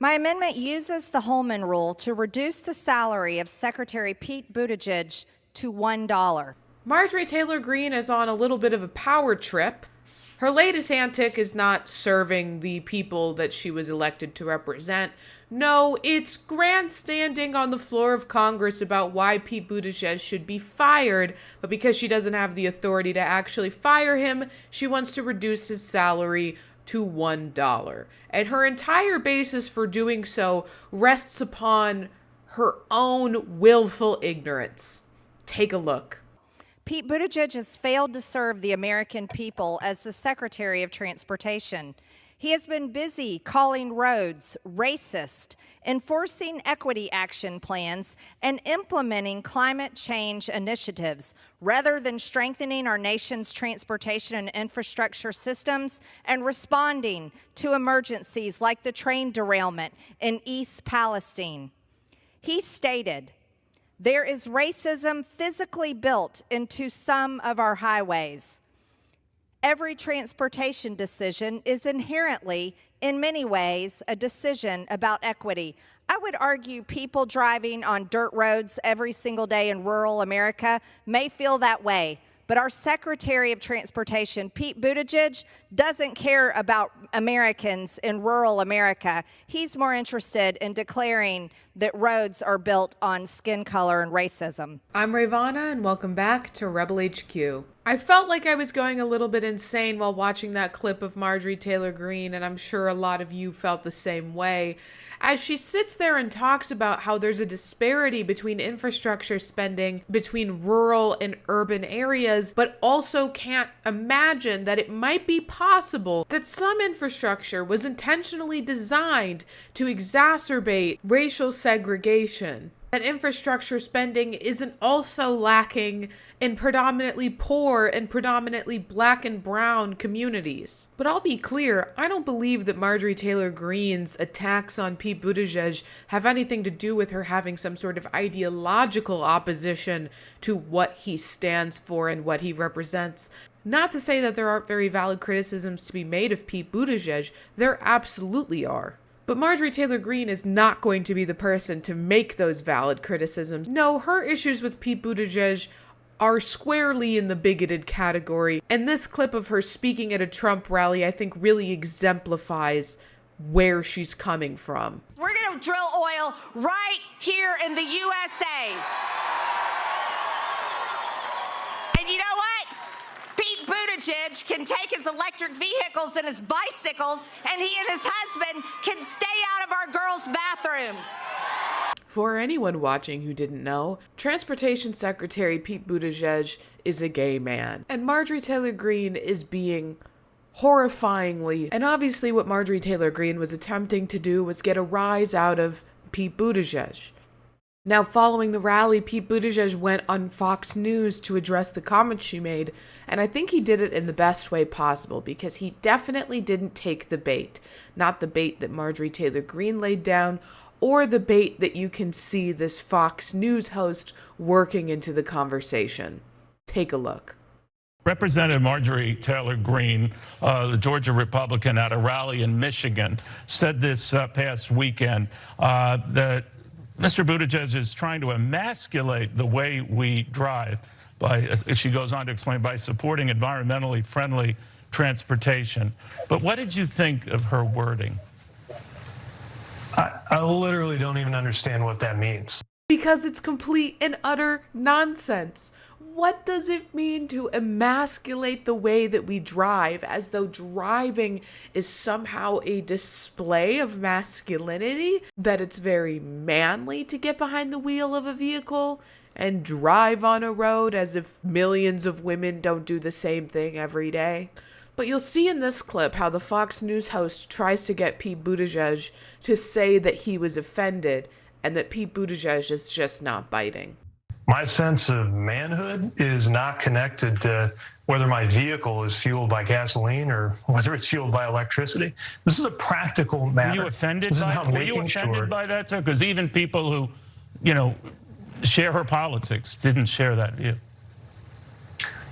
My amendment uses the Holman Rule to reduce the salary of Secretary Pete Buttigieg to $1. Marjorie Taylor Greene is on a little bit of a power trip. Her latest antic is not serving the people that she was elected to represent. No, it's grandstanding on the floor of Congress about why Pete Buttigieg should be fired, but because she doesn't have the authority to actually fire him, she wants to reduce his salary to $1. And her entire basis for doing so rests upon her own willful ignorance. Take a look. Pete Buttigieg has failed to serve the American people as the Secretary of Transportation. He has been busy calling roads racist, enforcing equity action plans, and implementing climate change initiatives, rather than strengthening our nation's transportation and infrastructure systems and responding to emergencies like the train derailment in East Palestine. He stated, "There is racism physically built into some of our highways. Every transportation decision is inherently, in many ways, a decision about equity." I would argue people driving on dirt roads every single day in rural America may feel that way. But our Secretary of Transportation, Pete Buttigieg, doesn't care about Americans in rural America. He's more interested in declaring that roads are built on skin color and racism. I'm Rayy Vana, and welcome back to Rebel HQ. I felt like I was going a little bit insane while watching that clip of Marjorie Taylor Greene, and I'm sure a lot of you felt the same way. As she sits there and talks about how there's a disparity between infrastructure spending between rural and urban areas, but also can't imagine that it might be possible that some infrastructure was intentionally designed to exacerbate racial segregation. That infrastructure spending isn't also lacking in predominantly poor and predominantly black and brown communities. But I'll be clear, I don't believe that Marjorie Taylor Greene's attacks on Pete Buttigieg have anything to do with her having some sort of ideological opposition to what he stands for and what he represents. Not to say that there aren't very valid criticisms to be made of Pete Buttigieg, there absolutely are. But Marjorie Taylor Greene is not going to be the person to make those valid criticisms. No, her issues with Pete Buttigieg are squarely in the bigoted category. And this clip of her speaking at a Trump rally, I think, really exemplifies where she's coming from. We're going to drill oil right here in the USA. And you know what? Pete Buttigieg can take his electric vehicles and his bicycles, and he and his husband can stay out of our girls' bathrooms. For anyone watching who didn't know, Transportation Secretary Pete Buttigieg is a gay man. And Marjorie Taylor Greene is being horrifyingly, and obviously what Marjorie Taylor Greene was attempting to do was get a rise out of Pete Buttigieg. Now, following the rally, Pete Buttigieg went on Fox News to address the comments she made, and I think he did it in the best way possible because he definitely didn't take the bait. Not the bait that Marjorie Taylor Greene laid down, or the bait that you can see this Fox News host working into the conversation. Take a look. Representative Marjorie Taylor Greene, the Georgia Republican at a rally in Michigan, said this past weekend that Mr. Buttigieg is trying to emasculate the way we drive by, as she goes on to explain, by supporting environmentally friendly transportation. But what did you think of her wording? I literally don't even understand what that means. Because it's complete and utter nonsense. What does it mean to emasculate the way that we drive, as though driving is somehow a display of masculinity? That it's very manly to get behind the wheel of a vehicle and drive on a road, as if millions of women don't do the same thing every day? But you'll see in this clip how the Fox News host tries to get Pete Buttigieg to say that he was offended and that Pete Buttigieg is just not biting. My sense of manhood is not connected to whether my vehicle is fueled by gasoline or whether it's fueled by electricity. This is a practical matter. Were you offended by that, sir? Because even people who, you know, share her politics didn't share that view.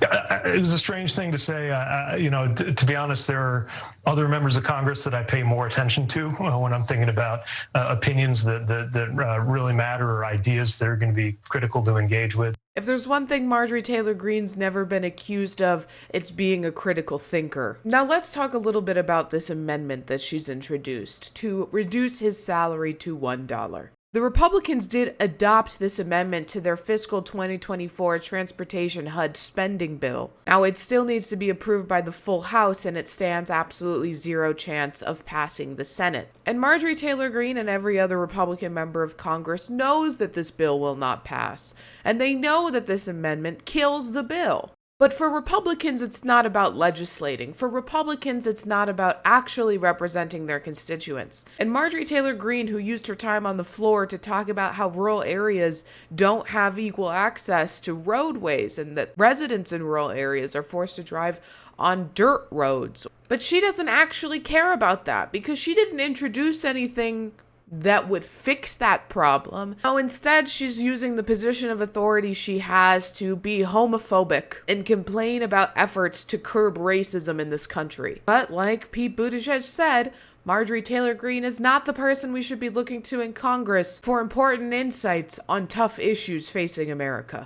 It was a strange thing to say. To be honest, there are other members of Congress that I pay more attention to when I'm thinking about opinions that really matter or ideas that are going to be critical to engage with. If there's one thing Marjorie Taylor Greene's never been accused of, it's being a critical thinker. Now let's talk a little bit about this amendment that she's introduced to reduce his salary to $1. The Republicans did adopt this amendment to their fiscal 2024 Transportation HUD spending bill. Now, it still needs to be approved by the full House, and it stands absolutely zero chance of passing the Senate. And Marjorie Taylor Greene and every other Republican member of Congress knows that this bill will not pass, and they know that this amendment kills the bill. But for Republicans, it's not about legislating. For Republicans, it's not about actually representing their constituents. And Marjorie Taylor Greene, who used her time on the floor to talk about how rural areas don't have equal access to roadways and that residents in rural areas are forced to drive on dirt roads. But she doesn't actually care about that because she didn't introduce anything that would fix that problem. Now, instead, she's using the position of authority she has to be homophobic and complain about efforts to curb racism in this country. But like Pete Buttigieg said, Marjorie Taylor Greene is not the person we should be looking to in Congress for important insights on tough issues facing America.